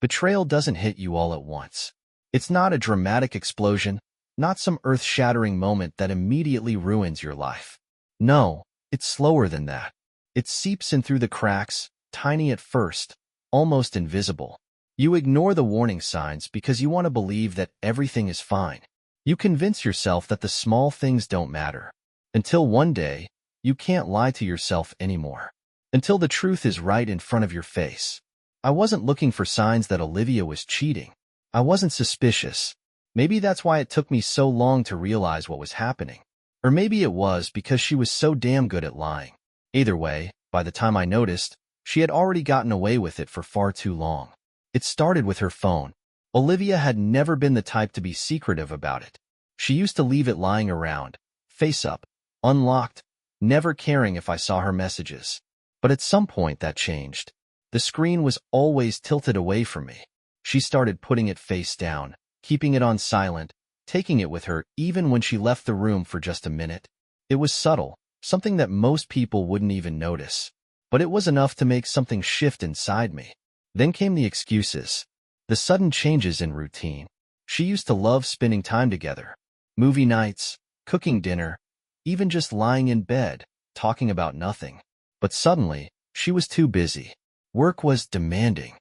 Betrayal doesn't hit you all at once. It's not a dramatic explosion, not some earth-shattering moment that immediately ruins your life. No, it's slower than that. It seeps in through the cracks, tiny at first, almost invisible. You ignore the warning signs because you want to believe that everything is fine. You convince yourself that the small things don't matter. Until one day, you can't lie to yourself anymore. Until the truth is right in front of your face. I wasn't looking for signs that Olivia was cheating. I wasn't suspicious. Maybe that's why it took me so long to realize what was happening. Or maybe it was because she was so damn good at lying. Either way, by the time I noticed, she had already gotten away with it for far too long. It started with her phone. Olivia had never been the type to be secretive about it. She used to leave it lying around, face up, unlocked, never caring if I saw her messages. But at some point that changed. The screen was always tilted away from me. She started putting it face down, keeping it on silent, taking it with her even when she left the room for just a minute. It was subtle, something that most people wouldn't even notice. But it was enough to make something shift inside me. Then came the excuses. The sudden changes in routine. She used to love spending time together. Movie nights, cooking dinner, even just lying in bed, talking about nothing. But suddenly, she was too busy. Work was demanding.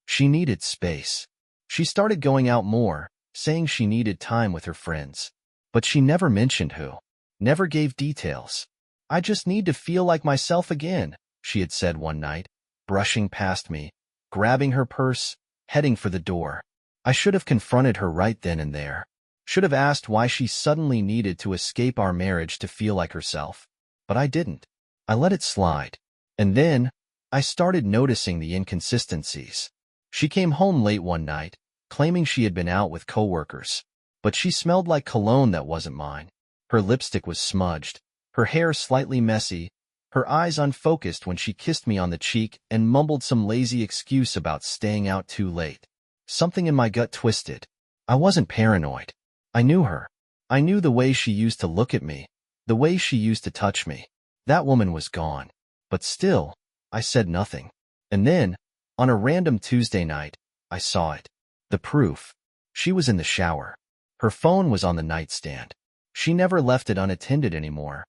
She needed space. She started going out more, saying she needed time with her friends. But she never mentioned who. Never gave details. "I just need to feel like myself again," she had said one night, brushing past me, grabbing her purse, heading for the door. I should have confronted her right then and there. Should have asked why she suddenly needed to escape our marriage to feel like herself. But I didn't. I let it slide. And then, I started noticing the inconsistencies. She came home late one night, claiming she had been out with coworkers. But she smelled like cologne that wasn't mine. Her lipstick was smudged, her hair slightly messy, her eyes unfocused when she kissed me on the cheek and mumbled some lazy excuse about staying out too late. Something in my gut twisted. I wasn't paranoid. I knew her. I knew the way she used to look at me, the way she used to touch me. That woman was gone. But still, I said nothing. And then, on a random Tuesday night, I saw it. The proof. She was in the shower. Her phone was on the nightstand. She never left it unattended anymore.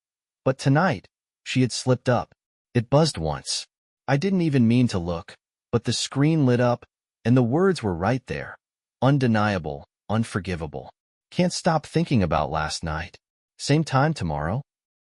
But tonight, she had slipped up. It buzzed once. I didn't even mean to look, but the screen lit up, and the words were right there. Undeniable, unforgivable. Can't stop thinking about last night. Same time tomorrow?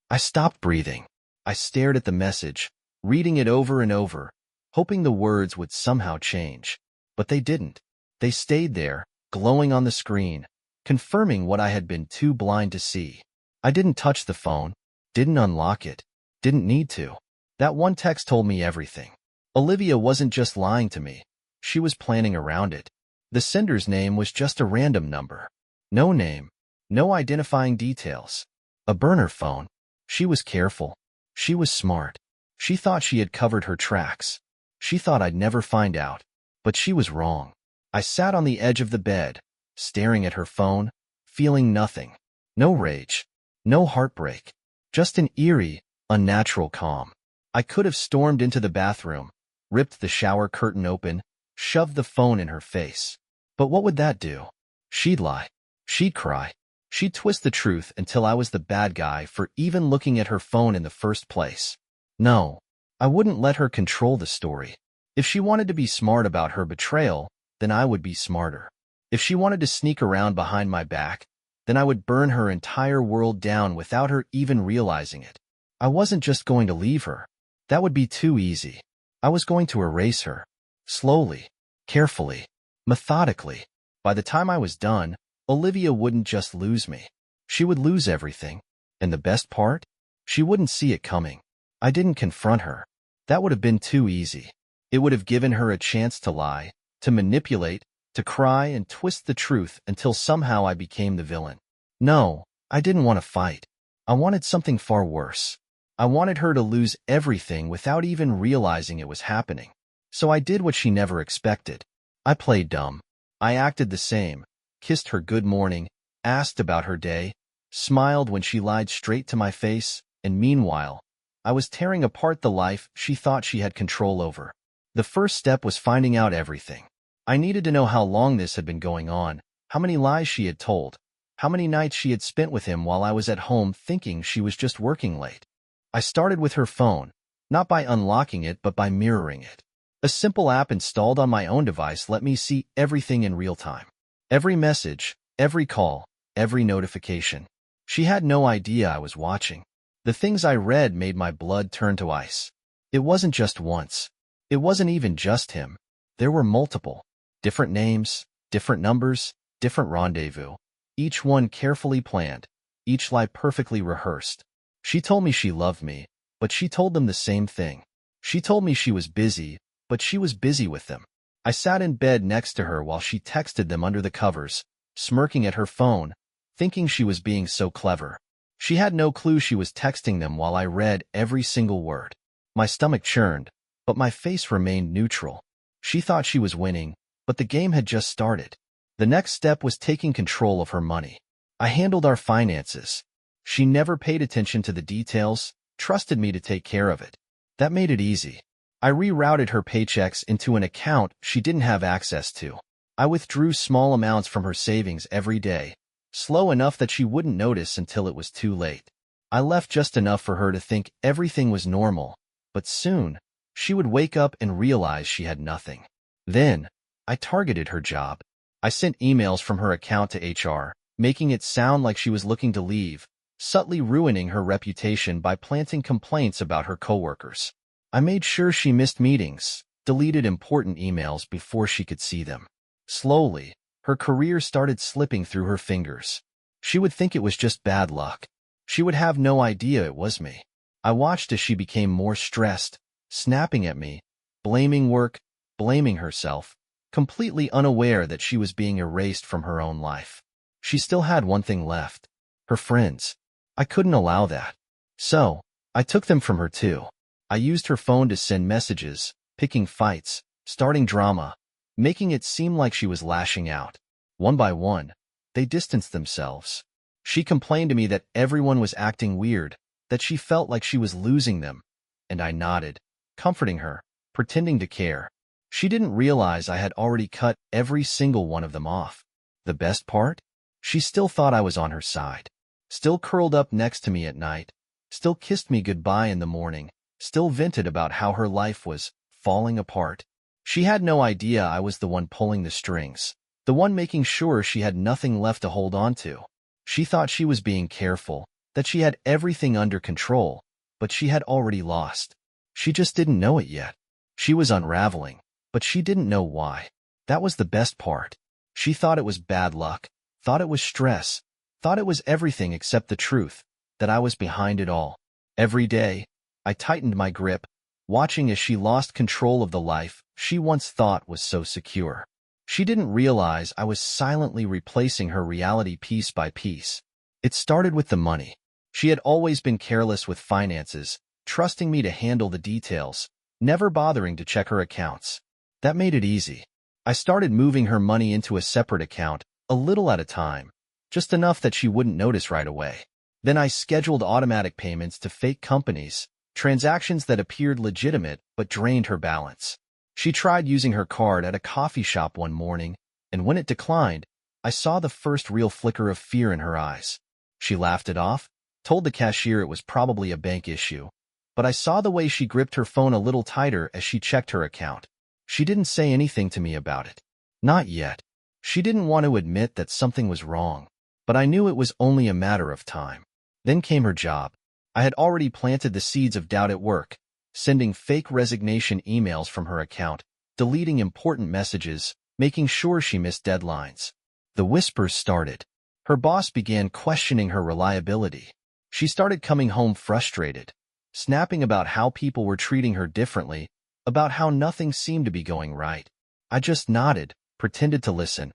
I stopped breathing. I stared at the message, reading it over and over, hoping the words would somehow change. But they didn't. They stayed there, glowing on the screen, confirming what I had been too blind to see. I didn't touch the phone, didn't unlock it, didn't need to. That one text told me everything. Olivia wasn't just lying to me. She was planning around it. The sender's name was just a random number. No name, no identifying details. A burner phone. She was careful. She was smart. She thought she had covered her tracks. She thought I'd never find out. But she was wrong. I sat on the edge of the bed, staring at her phone, feeling nothing. No rage. No heartbreak. Just an eerie, unnatural calm. I could have stormed into the bathroom, ripped the shower curtain open, shoved the phone in her face. But what would that do? She'd lie. She'd cry. She'd twist the truth until I was the bad guy for even looking at her phone in the first place. No, I wouldn't let her control the story. If she wanted to be smart about her betrayal, then I would be smarter. If she wanted to sneak around behind my back, then I would burn her entire world down without her even realizing it. I wasn't just going to leave her. That would be too easy. I was going to erase her. Slowly, carefully, methodically. By the time I was done, Olivia wouldn't just lose me. She would lose everything. And the best part? She wouldn't see it coming. I didn't confront her. That would have been too easy. It would have given her a chance to lie, to manipulate, to cry and twist the truth until somehow I became the villain. No, I didn't want to fight. I wanted something far worse. I wanted her to lose everything without even realizing it was happening. So I did what she never expected. I played dumb. I acted the same, kissed her good morning, asked about her day, smiled when she lied straight to my face, and meanwhile, I was tearing apart the life she thought she had control over. The first step was finding out everything. I needed to know how long this had been going on, how many lies she had told, how many nights she had spent with him while I was at home thinking she was just working late. I started with her phone, not by unlocking it but by mirroring it. A simple app installed on my own device let me see everything in real time. Every message, every call, every notification. She had no idea I was watching. The things I read made my blood turn to ice. It wasn't just once. It wasn't even just him. There were multiple. Different names, different numbers, different rendezvous. Each one carefully planned, each lie perfectly rehearsed. She told me she loved me, but she told them the same thing. She told me she was busy, but she was busy with them. I sat in bed next to her while she texted them under the covers, smirking at her phone, thinking she was being so clever. She had no clue she was texting them while I read every single word. My stomach churned, but my face remained neutral. She thought she was winning, but the game had just started. The next step was taking control of her money. I handled our finances. She never paid attention to the details, trusted me to take care of it. That made it easy. I rerouted her paychecks into an account she didn't have access to. I withdrew small amounts from her savings every day, slow enough that she wouldn't notice until it was too late. I left just enough for her to think everything was normal, but soon, she would wake up and realize she had nothing. Then, I targeted her job. I sent emails from her account to HR, making it sound like she was looking to leave, subtly ruining her reputation by planting complaints about her coworkers. I made sure she missed meetings, deleted important emails before she could see them. Slowly, her career started slipping through her fingers. She would think it was just bad luck. She would have no idea it was me. I watched as she became more stressed, snapping at me, blaming work, blaming herself, completely unaware that she was being erased from her own life. She still had one thing left: her friends. I couldn't allow that. So, I took them from her too. I used her phone to send messages, picking fights, starting drama, making it seem like she was lashing out. One by one, they distanced themselves. She complained to me that everyone was acting weird, that she felt like she was losing them, and I nodded, comforting her, pretending to care. She didn't realize I had already cut every single one of them off. The best part? She still thought I was on her side. Still curled up next to me at night, still kissed me goodbye in the morning, still vented about how her life was falling apart. She had no idea I was the one pulling the strings, the one making sure she had nothing left to hold on to. She thought she was being careful, that she had everything under control, but she had already lost. She just didn't know it yet. She was unraveling, but she didn't know why. That was the best part. She thought it was bad luck, thought it was stress, thought it was everything except the truth, that I was behind it all. Every day, I tightened my grip, watching as she lost control of the life she once thought was so secure. She didn't realize I was silently replacing her reality piece by piece. It started with the money. She had always been careless with finances, trusting me to handle the details, never bothering to check her accounts. That made it easy. I started moving her money into a separate account, a little at a time, just enough that she wouldn't notice right away. Then I scheduled automatic payments to fake companies, transactions that appeared legitimate but drained her balance. She tried using her card at a coffee shop one morning, and when it declined, I saw the first real flicker of fear in her eyes. She laughed it off, told the cashier it was probably a bank issue, but I saw the way she gripped her phone a little tighter as she checked her account. She didn't say anything to me about it. Not yet. She didn't want to admit that something was wrong, but I knew it was only a matter of time. Then came her job. I had already planted the seeds of doubt at work, sending fake resignation emails from her account, deleting important messages, making sure she missed deadlines. The whispers started. Her boss began questioning her reliability. She started coming home frustrated, snapping about how people were treating her differently, about how nothing seemed to be going right. I just nodded, pretended to listen,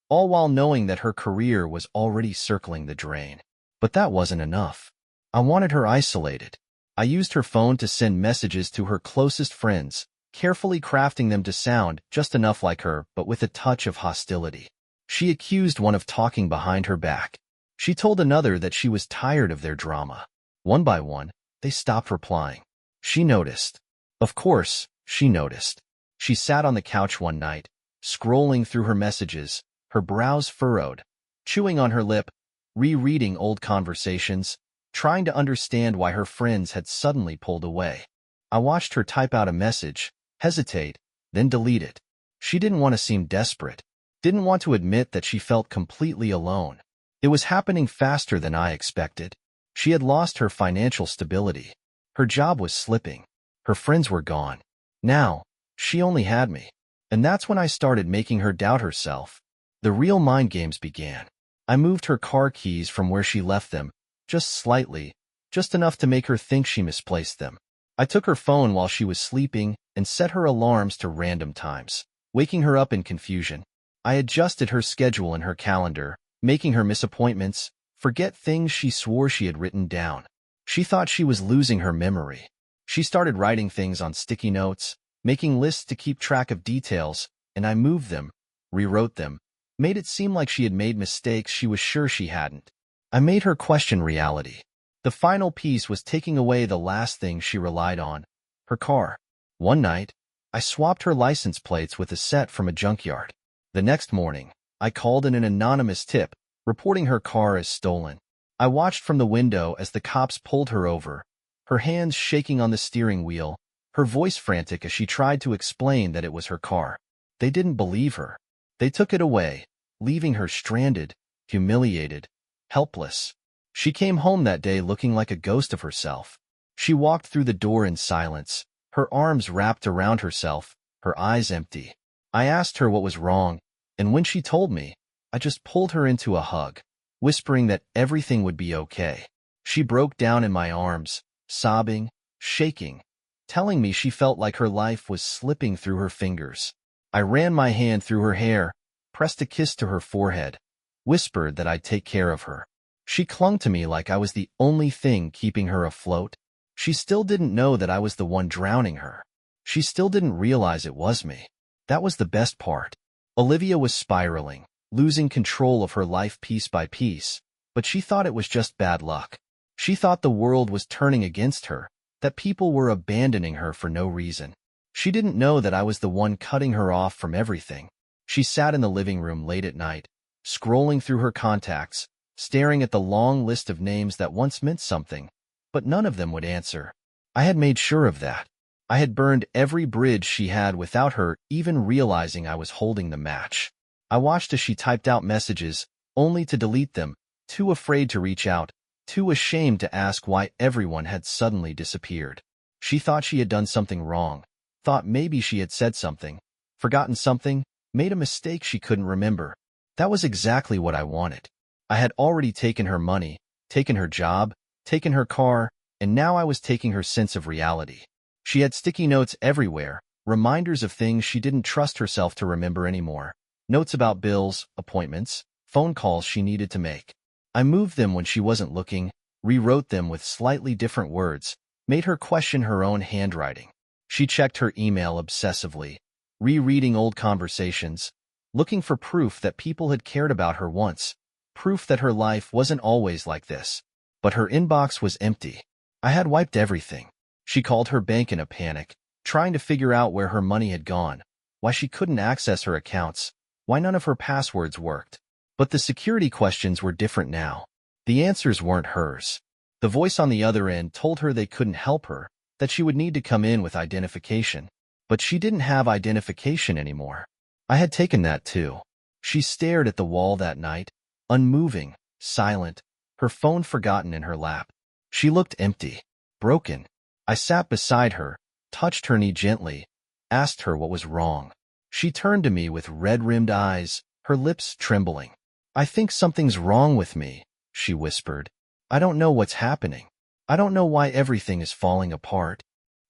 all while knowing that her career was already circling the drain. But that wasn't enough. I wanted her isolated. I used her phone to send messages to her closest friends, carefully crafting them to sound just enough like her but with a touch of hostility. She accused one of talking behind her back. She told another that she was tired of their drama. One by one, they stopped replying. She noticed. Of course, she noticed. She sat on the couch one night, scrolling through her messages, her brows furrowed, chewing on her lip, rereading old conversations, trying to understand why her friends had suddenly pulled away. I watched her type out a message, hesitate, then delete it. She didn't want to seem desperate, didn't want to admit that she felt completely alone. It was happening faster than I expected. She had lost her financial stability. Her job was slipping. Her friends were gone. Now, she only had me. And that's when I started making her doubt herself. The real mind games began. I moved her car keys from where she left them, just slightly, just enough to make her think she misplaced them. I took her phone while she was sleeping and set her alarms to random times, waking her up in confusion. I adjusted her schedule in her calendar, making her miss appointments, forget things she swore she had written down. She thought she was losing her memory. She started writing things on sticky notes, making lists to keep track of details, and I moved them, rewrote them, made it seem like she had made mistakes she was sure she hadn't. I made her question reality. The final piece was taking away the last thing she relied on, her car. One night, I swapped her license plates with a set from a junkyard. The next morning, I called in an anonymous tip, reporting her car as stolen. I watched from the window as the cops pulled her over, her hands shaking on the steering wheel, her voice frantic as she tried to explain that it was her car. They didn't believe her. They took it away, leaving her stranded, humiliated, helpless. She came home that day looking like a ghost of herself. She walked through the door in silence, her arms wrapped around herself, her eyes empty. I asked her what was wrong, and when she told me, I just pulled her into a hug, whispering that everything would be okay. She broke down in my arms, sobbing, shaking, telling me she felt like her life was slipping through her fingers. I ran my hand through her hair, pressed a kiss to her forehead, whispered that I'd take care of her. She clung to me like I was the only thing keeping her afloat. She still didn't know that I was the one drowning her. She still didn't realize it was me. That was the best part. Olivia was spiraling, losing control of her life piece by piece, but she thought it was just bad luck. She thought the world was turning against her, that people were abandoning her for no reason. She didn't know that I was the one cutting her off from everything. She sat in the living room late at night, scrolling through her contacts, staring at the long list of names that once meant something, but none of them would answer. I had made sure of that. I had burned every bridge she had without her even realizing I was holding the match. I watched as she typed out messages, only to delete them, too afraid to reach out, too ashamed to ask why everyone had suddenly disappeared. She thought she had done something wrong, thought maybe she had said something, forgotten something, made a mistake she couldn't remember. That was exactly what I wanted. I had already taken her money, taken her job, taken her car, and now I was taking her sense of reality. She had sticky notes everywhere, reminders of things she didn't trust herself to remember anymore. Notes about bills, appointments, phone calls she needed to make. I moved them when she wasn't looking, rewrote them with slightly different words, made her question her own handwriting. She checked her email obsessively, rereading old conversations, looking for proof that people had cared about her once, proof that her life wasn't always like this. But her inbox was empty. I had wiped everything. She called her bank in a panic, trying to figure out where her money had gone, why she couldn't access her accounts, why none of her passwords worked. But the security questions were different now. The answers weren't hers. The voice on the other end told her they couldn't help her, that she would need to come in with identification. But she didn't have identification anymore. I had taken that too. She stared at the wall that night, unmoving, silent, her phone forgotten in her lap. She looked empty, broken. I sat beside her, touched her knee gently, asked her what was wrong. She turned to me with red-rimmed eyes, her lips trembling. "I think something's wrong with me," she whispered. "I don't know what's happening. I don't know why everything is falling apart."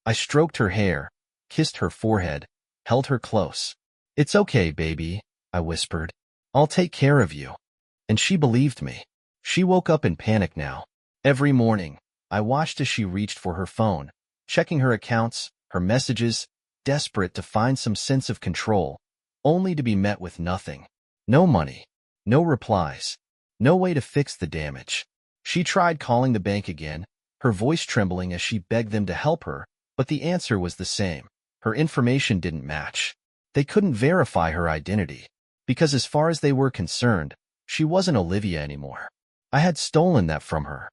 I stroked her hair, kissed her forehead, held her close. "It's okay, baby," I whispered. "I'll take care of you." And she believed me. She woke up in panic now. Every morning, I watched as she reached for her phone, checking her accounts, her messages, desperate to find some sense of control, only to be met with nothing. No money, no replies, no way to fix the damage. She tried calling the bank again, her voice trembling as she begged them to help her, but the answer was the same. Her information didn't match. They couldn't verify her identity, because as far as they were concerned, she wasn't Olivia anymore. I had stolen that from her.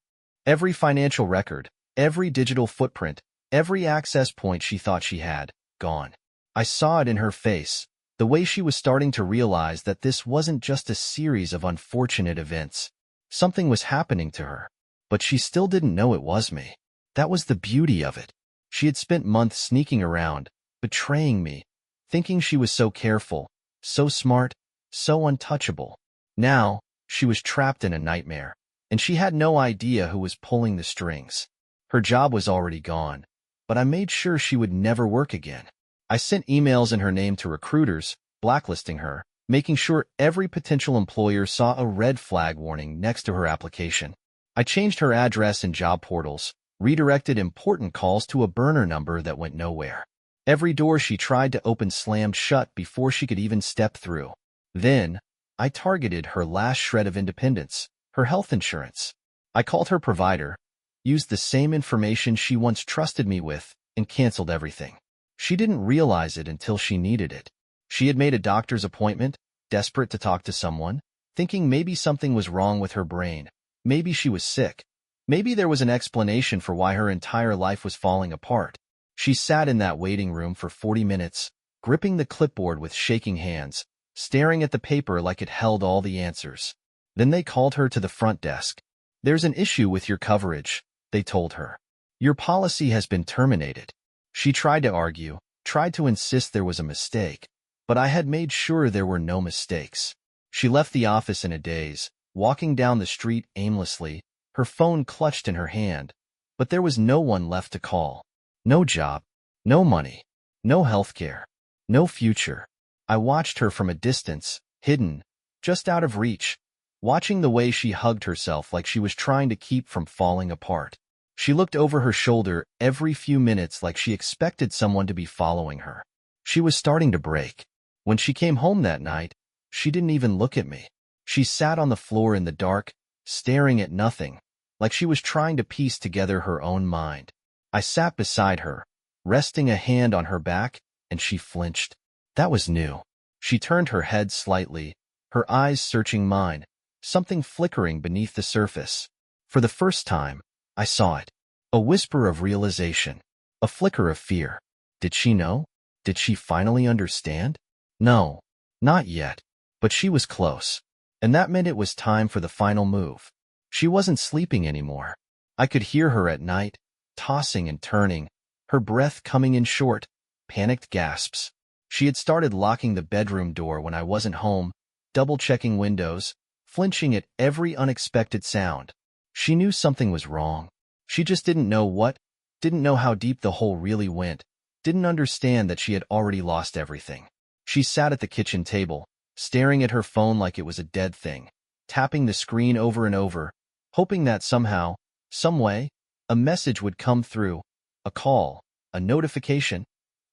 Every financial record, every digital footprint, every access point she thought she had, gone. I saw it in her face, the way she was starting to realize that this wasn't just a series of unfortunate events. Something was happening to her, but she still didn't know it was me. That was the beauty of it. She had spent months sneaking around, betraying me, thinking she was so careful, so smart, so untouchable. Now, she was trapped in a nightmare, and she had no idea who was pulling the strings. Her job was already gone, but I made sure she would never work again. I sent emails in her name to recruiters, blacklisting her, making sure every potential employer saw a red flag warning next to her application. I changed her address in job portals, redirected important calls to a burner number that went nowhere. Every door she tried to open slammed shut before she could even step through. Then, I targeted her last shred of independence, her health insurance. I called her provider, used the same information she once trusted me with, and canceled everything. She didn't realize it until she needed it. She had made a doctor's appointment, desperate to talk to someone, thinking maybe something was wrong with her brain. Maybe she was sick. Maybe there was an explanation for why her entire life was falling apart. She sat in that waiting room for 40 minutes, gripping the clipboard with shaking hands, staring at the paper like it held all the answers. Then they called her to the front desk. "There's an issue with your coverage," they told her. "Your policy has been terminated." She tried to argue, tried to insist there was a mistake, but I had made sure there were no mistakes. She left the office in a daze, walking down the street aimlessly, her phone clutched in her hand, but there was no one left to call. No job, no money, no health care, no future. I watched her from a distance, hidden, just out of reach, watching the way she hugged herself like she was trying to keep from falling apart. She looked over her shoulder every few minutes like she expected someone to be following her. She was starting to break. When she came home that night, she didn't even look at me. She sat on the floor in the dark, staring at nothing, like she was trying to piece together her own mind. I sat beside her, resting a hand on her back, and she flinched. That was new. She turned her head slightly, her eyes searching mine, something flickering beneath the surface. For the first time, I saw it. A whisper of realization. A flicker of fear. Did she know? Did she finally understand? No, not yet. But she was close. And that meant it was time for the final move. She wasn't sleeping anymore. I could hear her at night, tossing and turning, her breath coming in short, panicked gasps. She had started locking the bedroom door when I wasn't home, double-checking windows, flinching at every unexpected sound. She knew something was wrong. She just didn't know what, didn't know how deep the hole really went, didn't understand that she had already lost everything. She sat at the kitchen table, staring at her phone like it was a dead thing, tapping the screen over and over, hoping that somehow, some way, a message would come through, a call, a notification,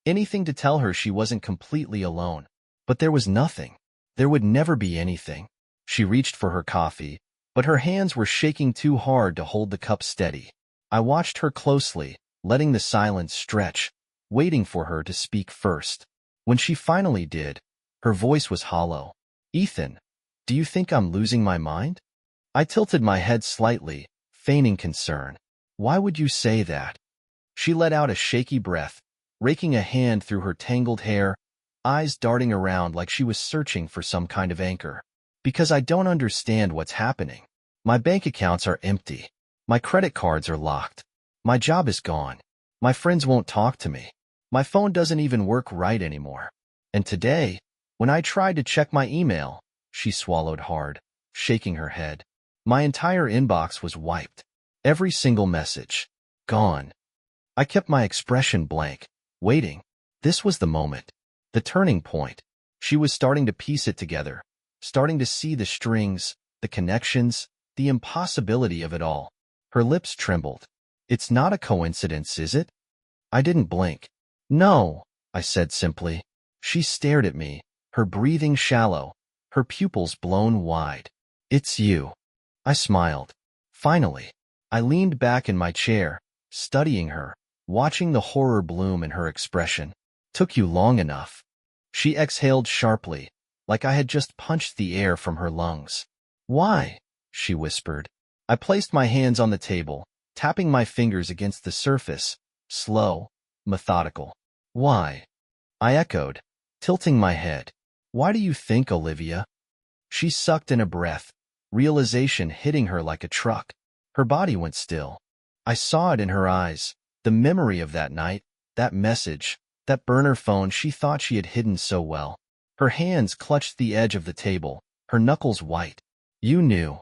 anything to tell her she wasn't completely alone. But there was nothing. There would never be anything. She reached for her coffee, but her hands were shaking too hard to hold the cup steady. I watched her closely, letting the silence stretch, waiting for her to speak first. When she finally did, her voice was hollow. "Ethan, do you think I'm losing my mind?" I tilted my head slightly, feigning concern. "Why would you say that?" She let out a shaky breath, raking a hand through her tangled hair, eyes darting around like she was searching for some kind of anchor. "Because I don't understand what's happening. My bank accounts are empty. My credit cards are locked. My job is gone. My friends won't talk to me. My phone doesn't even work right anymore. And today, when I tried to check my email," she swallowed hard, shaking her head, "my entire inbox was wiped. Every single message. Gone." I kept my expression blank, waiting. This was the moment. The turning point. She was starting to piece it together, starting to see the strings, the connections, the impossibility of it all. Her lips trembled. "It's not a coincidence, is it?" I didn't blink. "No," I said simply. She stared at me, her breathing shallow, her pupils blown wide. "It's you." I smiled. Finally. I leaned back in my chair, studying her, watching the horror bloom in her expression. "Took you long enough." She exhaled sharply, like I had just punched the air from her lungs. Why? She whispered. I placed my hands on the table, tapping my fingers against the surface, slow, methodical. Why? I echoed, tilting my head. Why do you think, Olivia? She sucked in a breath, realization hitting her like a truck. Her body went still. I saw it in her eyes, the memory of that night, that message, that burner phone she thought she had hidden so well. Her hands clutched the edge of the table, her knuckles white. You knew.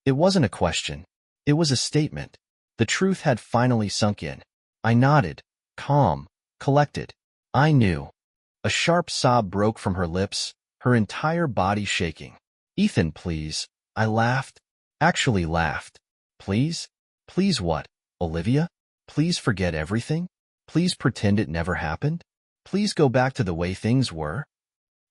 It wasn't a question. It was a statement. The truth had finally sunk in. I nodded, calm, collected. I knew. A sharp sob broke from her lips, her entire body shaking. Ethan, please. I laughed. Actually laughed. Please? Please what, Olivia? Please forget everything? Please pretend it never happened? Please go back to the way things were?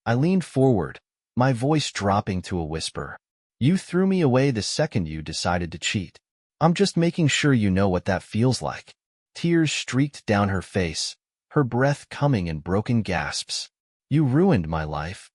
I leaned forward, my voice dropping to a whisper. You threw me away the second you decided to cheat. I'm just making sure you know what that feels like. Tears streaked down her face, her breath coming in broken gasps. You ruined my life.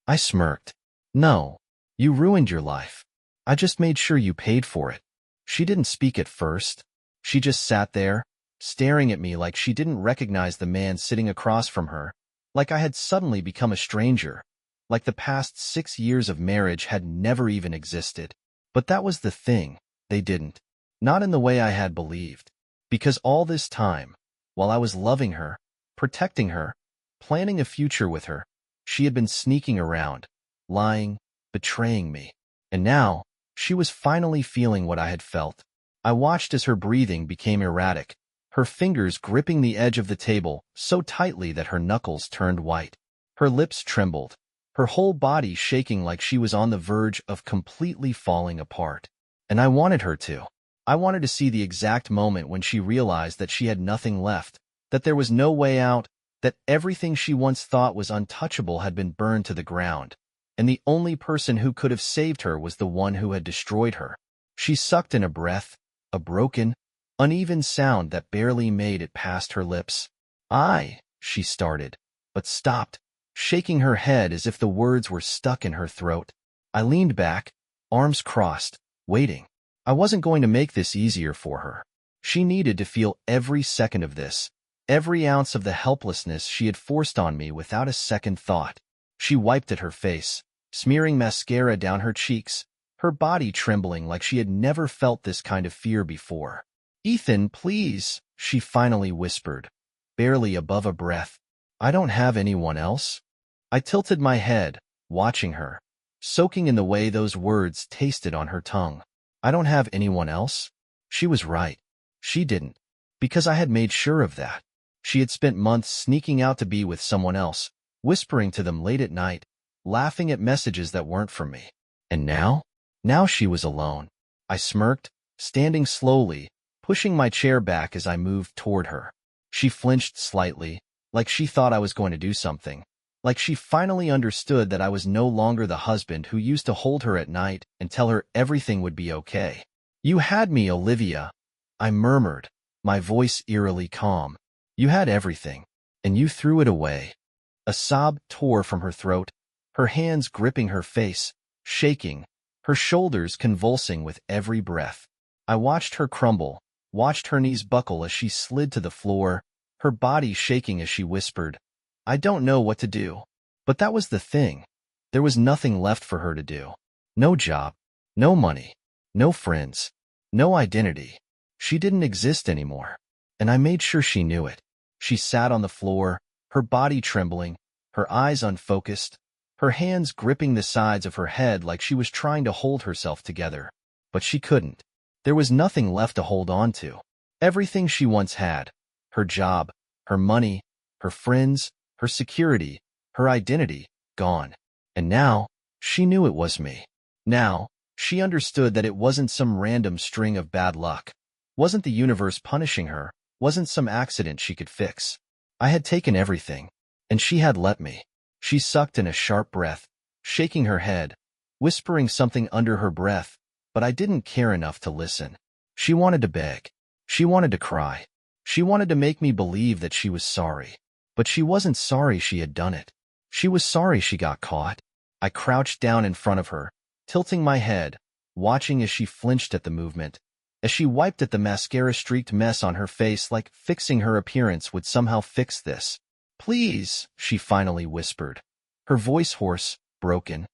I smirked. No, you ruined your life. I just made sure you paid for it. She didn't speak at first. She just sat there, staring at me like she didn't recognize the man sitting across from her, like I had suddenly become a stranger, like the past 6 years of marriage had never even existed. But that was the thing, they didn't. Not in the way I had believed. Because all this time, while I was loving her, protecting her, planning a future with her, she had been sneaking around, lying, betraying me. And now, she was finally feeling what I had felt. I watched as her breathing became erratic, her fingers gripping the edge of the table so tightly that her knuckles turned white. Her lips trembled, her whole body shaking like she was on the verge of completely falling apart. And I wanted her to. I wanted to see the exact moment when she realized that she had nothing left, that there was no way out, that everything she once thought was untouchable had been burned to the ground, and the only person who could have saved her was the one who had destroyed her. She sucked in a breath, a broken, uneven sound that barely made it past her lips. She started, but stopped, shaking her head as if the words were stuck in her throat. I leaned back, arms crossed, waiting. I wasn't going to make this easier for her. She needed to feel every second of this, every ounce of the helplessness she had forced on me without a second thought. She wiped at her face, smearing mascara down her cheeks, her body trembling like she had never felt this kind of fear before. Ethan, please, she finally whispered, barely above a breath. I don't have anyone else. I tilted my head, watching her, soaking in the way those words tasted on her tongue. I don't have anyone else? She was right. She didn't. Because I had made sure of that. She had spent months sneaking out to be with someone else, whispering to them late at night, laughing at messages that weren't from me. And now? Now she was alone. I smirked, standing slowly, pushing my chair back as I moved toward her. She flinched slightly, like she thought I was going to do something, like she finally understood that I was no longer the husband who used to hold her at night and tell her everything would be okay. You had me, Olivia, I murmured, my voice eerily calm. You had everything, and you threw it away. A sob tore from her throat, her hands gripping her face, shaking, her shoulders convulsing with every breath. I watched her crumble, watched her knees buckle as she slid to the floor, her body shaking as she whispered, I don't know what to do. But that was the thing. There was nothing left for her to do. No job, no money, no friends, no identity. She didn't exist anymore. And I made sure she knew it. She sat on the floor, her body trembling, her eyes unfocused, her hands gripping the sides of her head like she was trying to hold herself together. But she couldn't. There was nothing left to hold on to. Everything she once had, her job, her money, her friends, her security, her identity, gone. And now, she knew it was me. Now, she understood that it wasn't some random string of bad luck. Wasn't the universe punishing her, wasn't some accident she could fix. I had taken everything, and she had let me. She sucked in a sharp breath, shaking her head, whispering something under her breath, but I didn't care enough to listen. She wanted to beg. She wanted to cry. She wanted to make me believe that she was sorry. But she wasn't sorry she had done it. She was sorry she got caught. I crouched down in front of her, tilting my head, watching as she flinched at the movement, as she wiped at the mascara-streaked mess on her face like fixing her appearance would somehow fix this. "Please," she finally whispered, her voice hoarse, broken,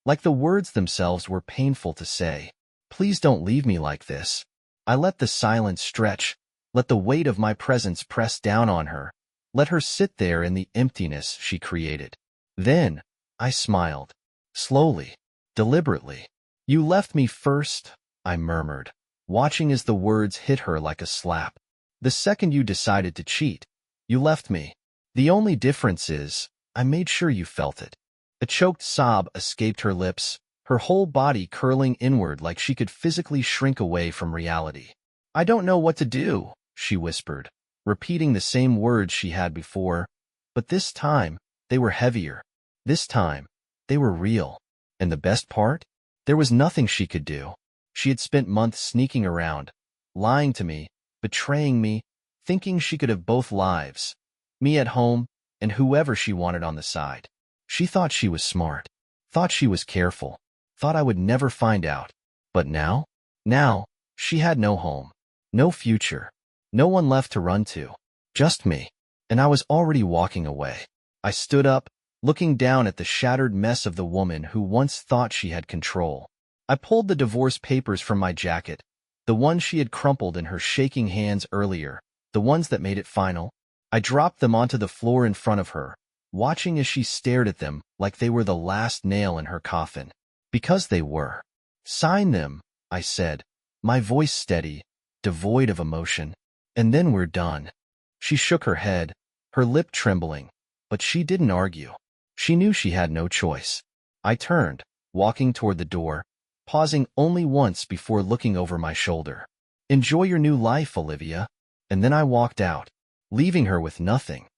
like the words themselves were painful to say. "Please don't leave me like this." I let the silence stretch, let the weight of my presence press down on her, let her sit there in the emptiness she created. Then, I smiled. Slowly, deliberately. "You left me first," I murmured, watching as the words hit her like a slap. "The second you decided to cheat, you left me. The only difference is, I made sure you felt it." A choked sob escaped her lips, her whole body curling inward like she could physically shrink away from reality. "I don't know what to do," she whispered, repeating the same words she had before, but this time, they were heavier. This time, they were real. And the best part? There was nothing she could do. She had spent months sneaking around, lying to me, betraying me, thinking she could have both lives, me at home and whoever she wanted on the side. She thought she was smart, thought she was careful, thought I would never find out. But now, she had no home, no future, no one left to run to, just me. And I was already walking away. I stood up, looking down at the shattered mess of the woman who once thought she had control. I pulled the divorce papers from my jacket, the ones she had crumpled in her shaking hands earlier, the ones that made it final. I dropped them onto the floor in front of her, watching as she stared at them like they were the last nail in her coffin. Because they were. "Sign them," I said, my voice steady, devoid of emotion. "And then we're done." She shook her head, her lip trembling, but she didn't argue. She knew she had no choice. I turned, walking toward the door, pausing only once before looking over my shoulder. "Enjoy your new life, Olivia." And then I walked out, leaving her with nothing.